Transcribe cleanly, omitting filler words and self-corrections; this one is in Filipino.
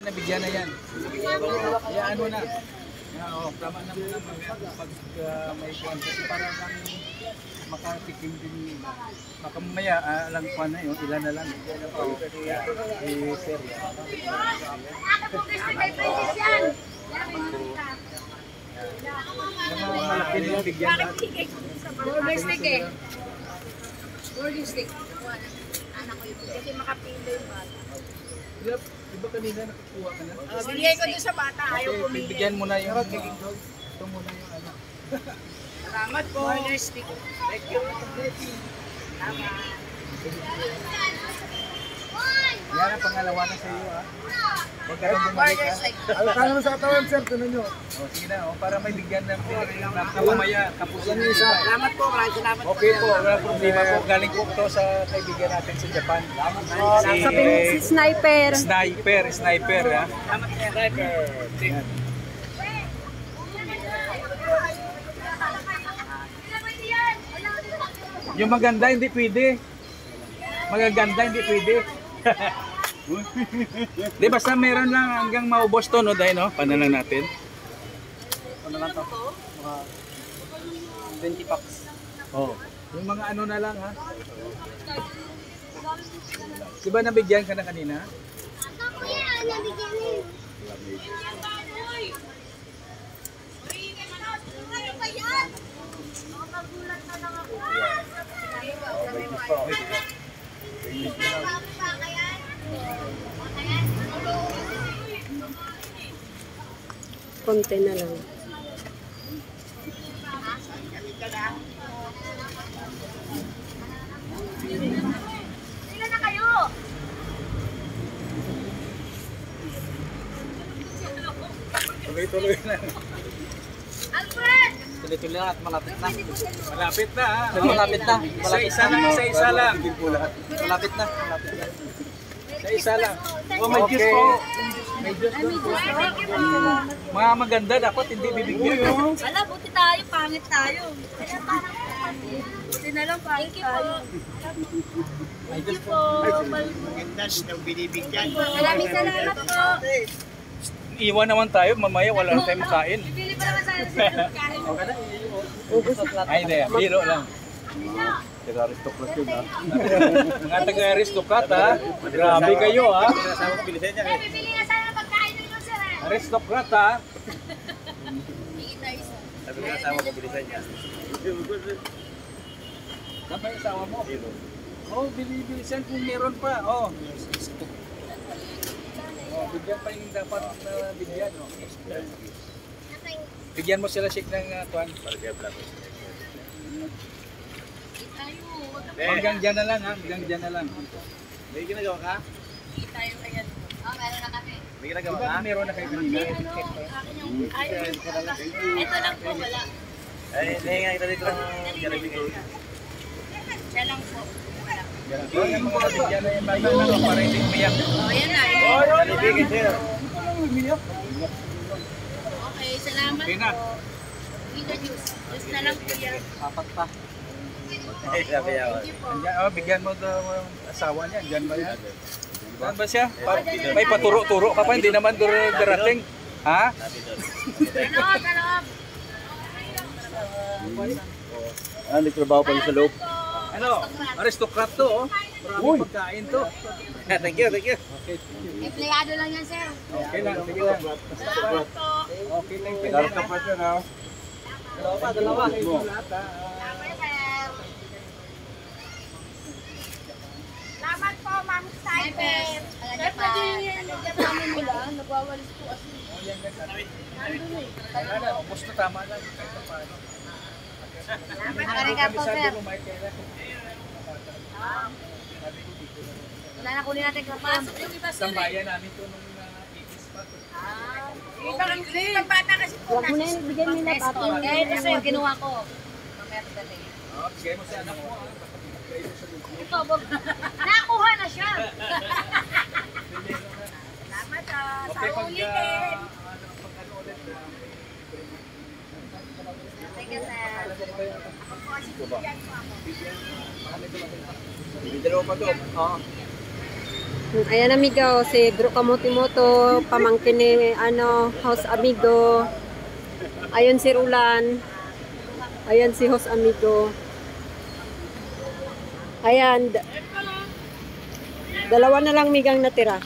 Nabigyan na yan. Kaya ano na. Tama na muna pag may kuwan. Kasi para kang makatikim din. Baka mamaya lang kuwan na yun. Ilan na lang. Sir. Ako po gusto kay Princess yan. Yung mga malaki na yung bigyan na. Burger stick eh. Burger stick. Anak ko yun. Kasi makapilo yung bata. Diba kanina nakakuha ka na? Bigay ko doon sa bata. Ayaw Okay, pumili. bigyan mo na yung ito muna yung ano. Salamat po. Burger stick. Thank you. Salamat. Yan ang pangalawa na sa iyo ha. Huwag ka rin bumalik Burger ha. stick. Kaya mo sa katawan, sir, tunan nyo. Sige na, para may bigyan ng mamaya kapusin yung isa. Salamat po. Maraming salamat po. Okay po, wala problema po. Galing po ito sa kaibigan natin sa Japan. Si Sniper. Sniper ha. Salamat po. Sniper. Yung maganda hindi pwede. Magaganda hindi pwede. Di basta meron lang hanggang maubos to no dahil no, paano lang natin. Ano lang to? Mga 20 packs. Oh. Yung mga ano na lang ha. Di ba nabigyan ka na kanina? Konti na lang. Sila na kayo. Tuloy-tuloy na. Alfred! Tuloy-tuloy na at malapit na. Malapit na ha. Malapit na. Isa-isa lang, isa-isa lang. Malapit na. Isa-isa lang. Oh, may juice po. May Diyos doon po. Mga maganda dapat hindi bibigyan. Wala, buti tayo, pangit tayo. Buti na lang, pangit tayo. Thank you po. Maraming salamat po. Iwan naman tayo, mamaya wala na tayong makain. Bibili pa naman sana sila. Okay na. Ay, hindi. Biro lang. Taga-aristocrat yun ha. Mga taga-aristocrat ha. Grabe kayo ha. Bibili na sana pagkain nyo, sir. Aristocrat ha. Hingin tayo isa. Sabi ko kasama ko bilisan niya. Saan ba yung asawa mo? Oh, bilisan kung meron pa. Oh. Oh, bigyan pa yung dapat bigyan. Oh. Bigyan mo sila shake ng tuwan. Hanggang dyan na lang ha. Hanggang dyan na lang. May ginagawa ka? Hingin tayo ayan. Oh, meron na kami. May ginagawa Diba ka? meron na kayo kanina? Ito lang po, wala. Ay, nahinga kita dito ng Jollibee kayo. Siya lang po. Wala. Bigyan mo na bigyan na yung bata na para hindi umiyak. Oh, yan na. Jollibee kayo, sir. Okay, salamat Okay na. po. Vida juice. Juice na lang po yan. Apat pa. Ay, sabi niya. Thank you po. Andyan, oh, bigyan mo daw ang asawa niya. Diyan ba yan? Saan ba siya? May paturo-turo ka pa, hindi naman darating. Ha? Kaloob, kaloob. Ah, nagtrabaho pa sa loob. Ano? Aristocrat to, oh. Maraming pagkain to. Thank you, thank you. Okay. Empleyado lang yan, sir. Okay lang, sige lang. Salamat po. Okay lang, pwede na. Dalawa pa, dalawa. Lahat, ha? Salamat, sir. Salamat po, Ma'am Sniper. Sir, pwede yan. Wala, nagwawalis po kasi. Wala na, ubos na tama lang. Kahit pa paano. Salamat ka po, sir. Wala na kunin natin kapasok yung iba, sir. Sambayan namin to nung 80s pa. Ibang bata kasi po. Huwag mo na yung bigyan nila papi. Eh, kasi ginawa ko. Mamaya dali. Oh, bigay mo sa anak mo, ha? Bigay mo sa lupo. Ito, nakuha na siya. Salamat sa Okay, pag ulitin. pag-ano ulit na. Thank you, sir. Ako po, si Vivian po ako. Dalawa pa to. Oo. Ayan amigo, si Bro Kamotimoto, pamangkin ni House Amigo. Ayun si Rulan. Ayan si House Amigo. Ayan. Dalawa na lang migang natira.